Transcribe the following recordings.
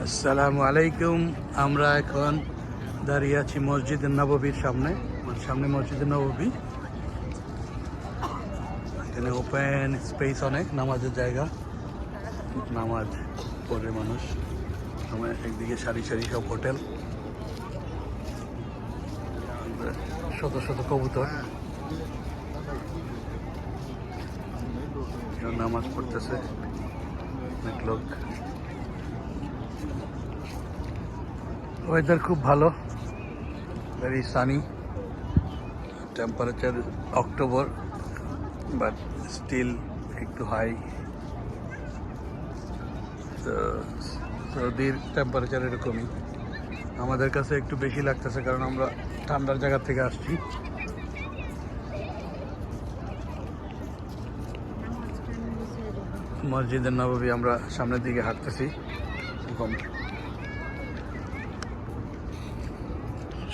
আসসালামু আলাইকুম। আমরা এখন দাঁড়িয়ে আছি মসজিদ নববীর সামনে। সামনে মসজিদ নববী, এখানে ওপেন স্পেস, অনেক নামাজের জায়গা, নামাজ পড়ে মানুষ। একদিকে সারি সারি সব হোটেল, শত শত কবুতর নামাজ পড়তেছে, অনেক লোক। ওয়েদার খুব ভালো, very sunny, temperature October but still একটু হাই। তো সৌদির টেম্পারেচার এরকমই, আমাদের কাছে একটু বেশি লাগতেছে কারণ আমরা ঠান্ডার জায়গা থেকে আসছি। মসজিদের নববী আমরা সামনের দিকে হাঁটতেছি, এখন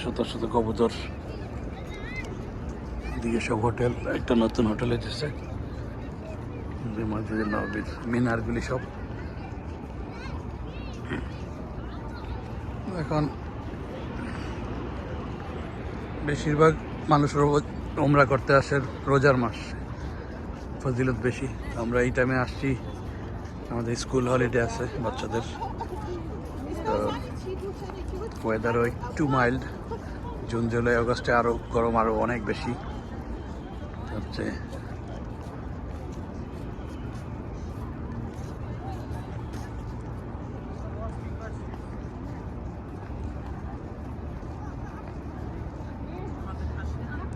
শত শত কবুতর, দিকে সব হোটেল, একটা নতুন হোটেল এসেছে মসজিদের নববীর মিনারগুলি সব। এখন বেশিরভাগ মানুষ উমরা করতে আসে, রোজার মাস, ফজিলত বেশি। আমরা এই টাইমে আসছি, আমাদের স্কুল হলিডে আছে বাচ্চাদের, তো ওয়েদারও একটু মাইল্ড। জুন জুলাই আগস্টে আরও গরম, আরও অনেক বেশি হচ্ছে।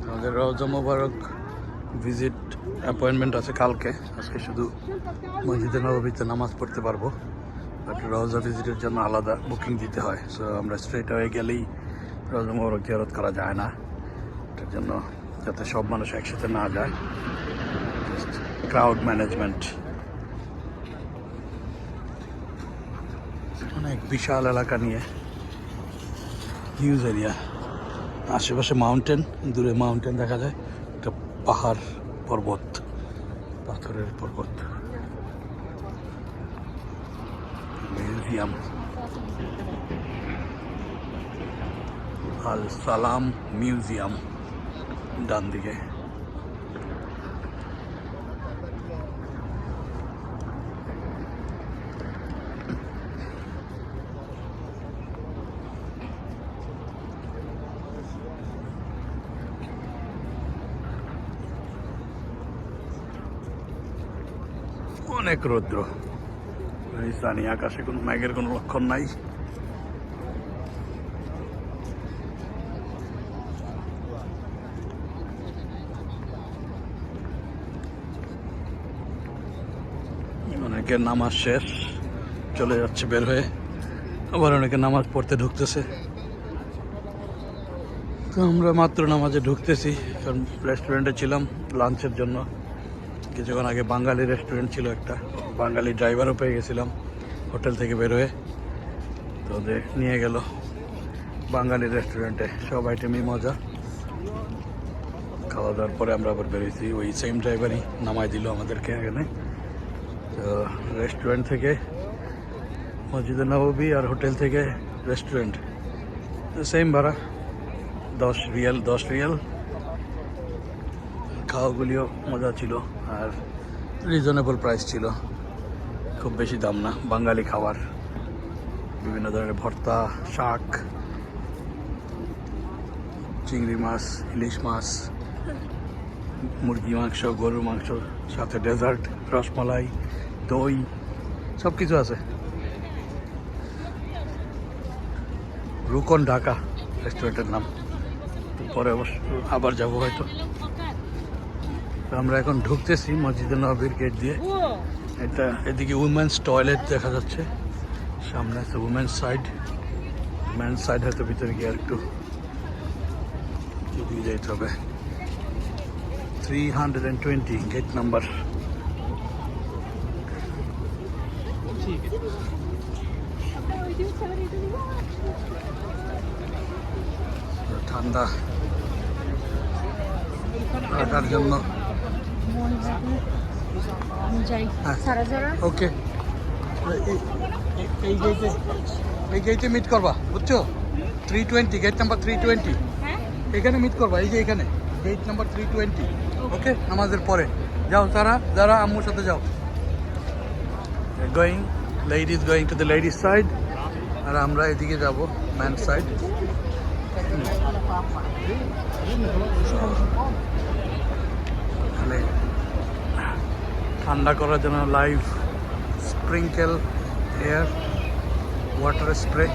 আমাদের রওজা মোবারক ভিজিট অ্যাপয়েন্টমেন্ট আছে কালকে। আজকে শুধু মসজিদে নববীতে নামাজ পড়তে পারবো, বাট রওজা ভিজিটের জন্য আলাদা বুকিং দিতে হয়। সো আমরা স্ট্রেট হয়ে গেলেই রওজা মোবারক জিয়ারত করা যায় না, এটার জন্য যাতে সব মানুষ একসাথে না যায়, জাস্ট ক্রাউড ম্যানেজমেন্ট। অনেক বিশাল এলাকা নিয়ে, হিউজ এরিয়া, আশেপাশে মাউন্টেন, দূরে মাউন্টেন দেখা যায়, একটা পাহাড়, পর্বত, পাথরের পর্বত। মিউজিয়াম, আল সালাম মিউজিয়াম ডান দিকে। অনেক রৌদ্র, জানি আকাশে কোনো মেঘের কোনো লক্ষণ নাই। অনেকে নামাজ শেষ চলে যাচ্ছে বের হয়ে, আবার অনেকে নামাজ পড়তে ঢুকতেছে। তো আমরা মাত্র নামাজে ঢুকতেছি, কারণ রেস্টুরেন্টে ছিলাম লাঞ্চের জন্য। কিছুক্ষণ আগে বাঙালি রেস্টুরেন্ট ছিল একটা, বাঙালি ড্রাইভারও পেয়ে গেছিলাম হোটেল থেকে বের হয়ে, তো ওদের নিয়ে গেল বাঙালি রেস্টুরেন্টে। সব আইটেমই মজা। খাওয়া দাওয়ার পরে আমরা আবার বেরিয়েছি, ওই সেম ড্রাইভারই নামাই দিল আমাদেরকে এখানে। তো রেস্টুরেন্ট থেকে মসজিদে নববী আর হোটেল থেকে রেস্টুরেন্ট সেম ভাড়া, 10 রিয়াল। খাওয়াগুলিও মজা ছিল আর রিজনেবল প্রাইস ছিল, খুব বেশি দাম না। বাঙালি খাবার, বিভিন্ন ধরনের ভর্তা, শাক, চিংড়ি মাছ, ইলিশ মাছ, মুরগি মাংস, গরুর মাংস, সাথে ডেজার্ট, রসমালাই, দই, সব কিছু আছে। রুকন ঢাকা রেস্টুরেন্টের নাম, পরে অবশ্য আবার যাবো হয়তো। আমরা এখন ঢুকতেছি মসজিদে নববীর গেট দিয়ে। এটা এদিকে উইমেন্স টয়লেট দেখা যাচ্ছে, সামনে আছে উইমেন্স সাইড। মেন্স সাইড হয়তো ভিতরে গিয়ে আর একটু এদিকে যেতে হবে। 320 গেট নাম্বার। ঠান্ডা রাখার জন্য যাই সারা যারা ওকে। এই গেটে মিট করবা, বুঝছো? 320, গেট নাম্বার 320, এখানে মিট করবা, এই যে এখানে গেট নাম্বার 320। ওকে, নামাজের পরে যাও, যারা আম্মুর সাথে যাও। Going, ladies going to the ladies side, আর আমরা এদিকে যাব ম্যান সাইড। ঠান্ডা করার জন্য live sprinkle air water spray.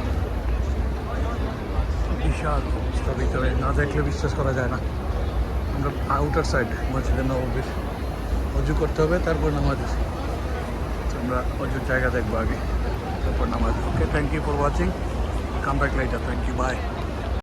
বিশাল অবস্থা ভিতরে, না দেখলে বিশ্বাস করা যায় না। আমরা আউটার সাইড মসজিদে নববীর, অজু করতে হবে, তারপর নামাজ। আমরা অজুর জায়গা দেখবো আগে, তারপর নামাজ। Okay, thank you for watching, come back later, thank you, by.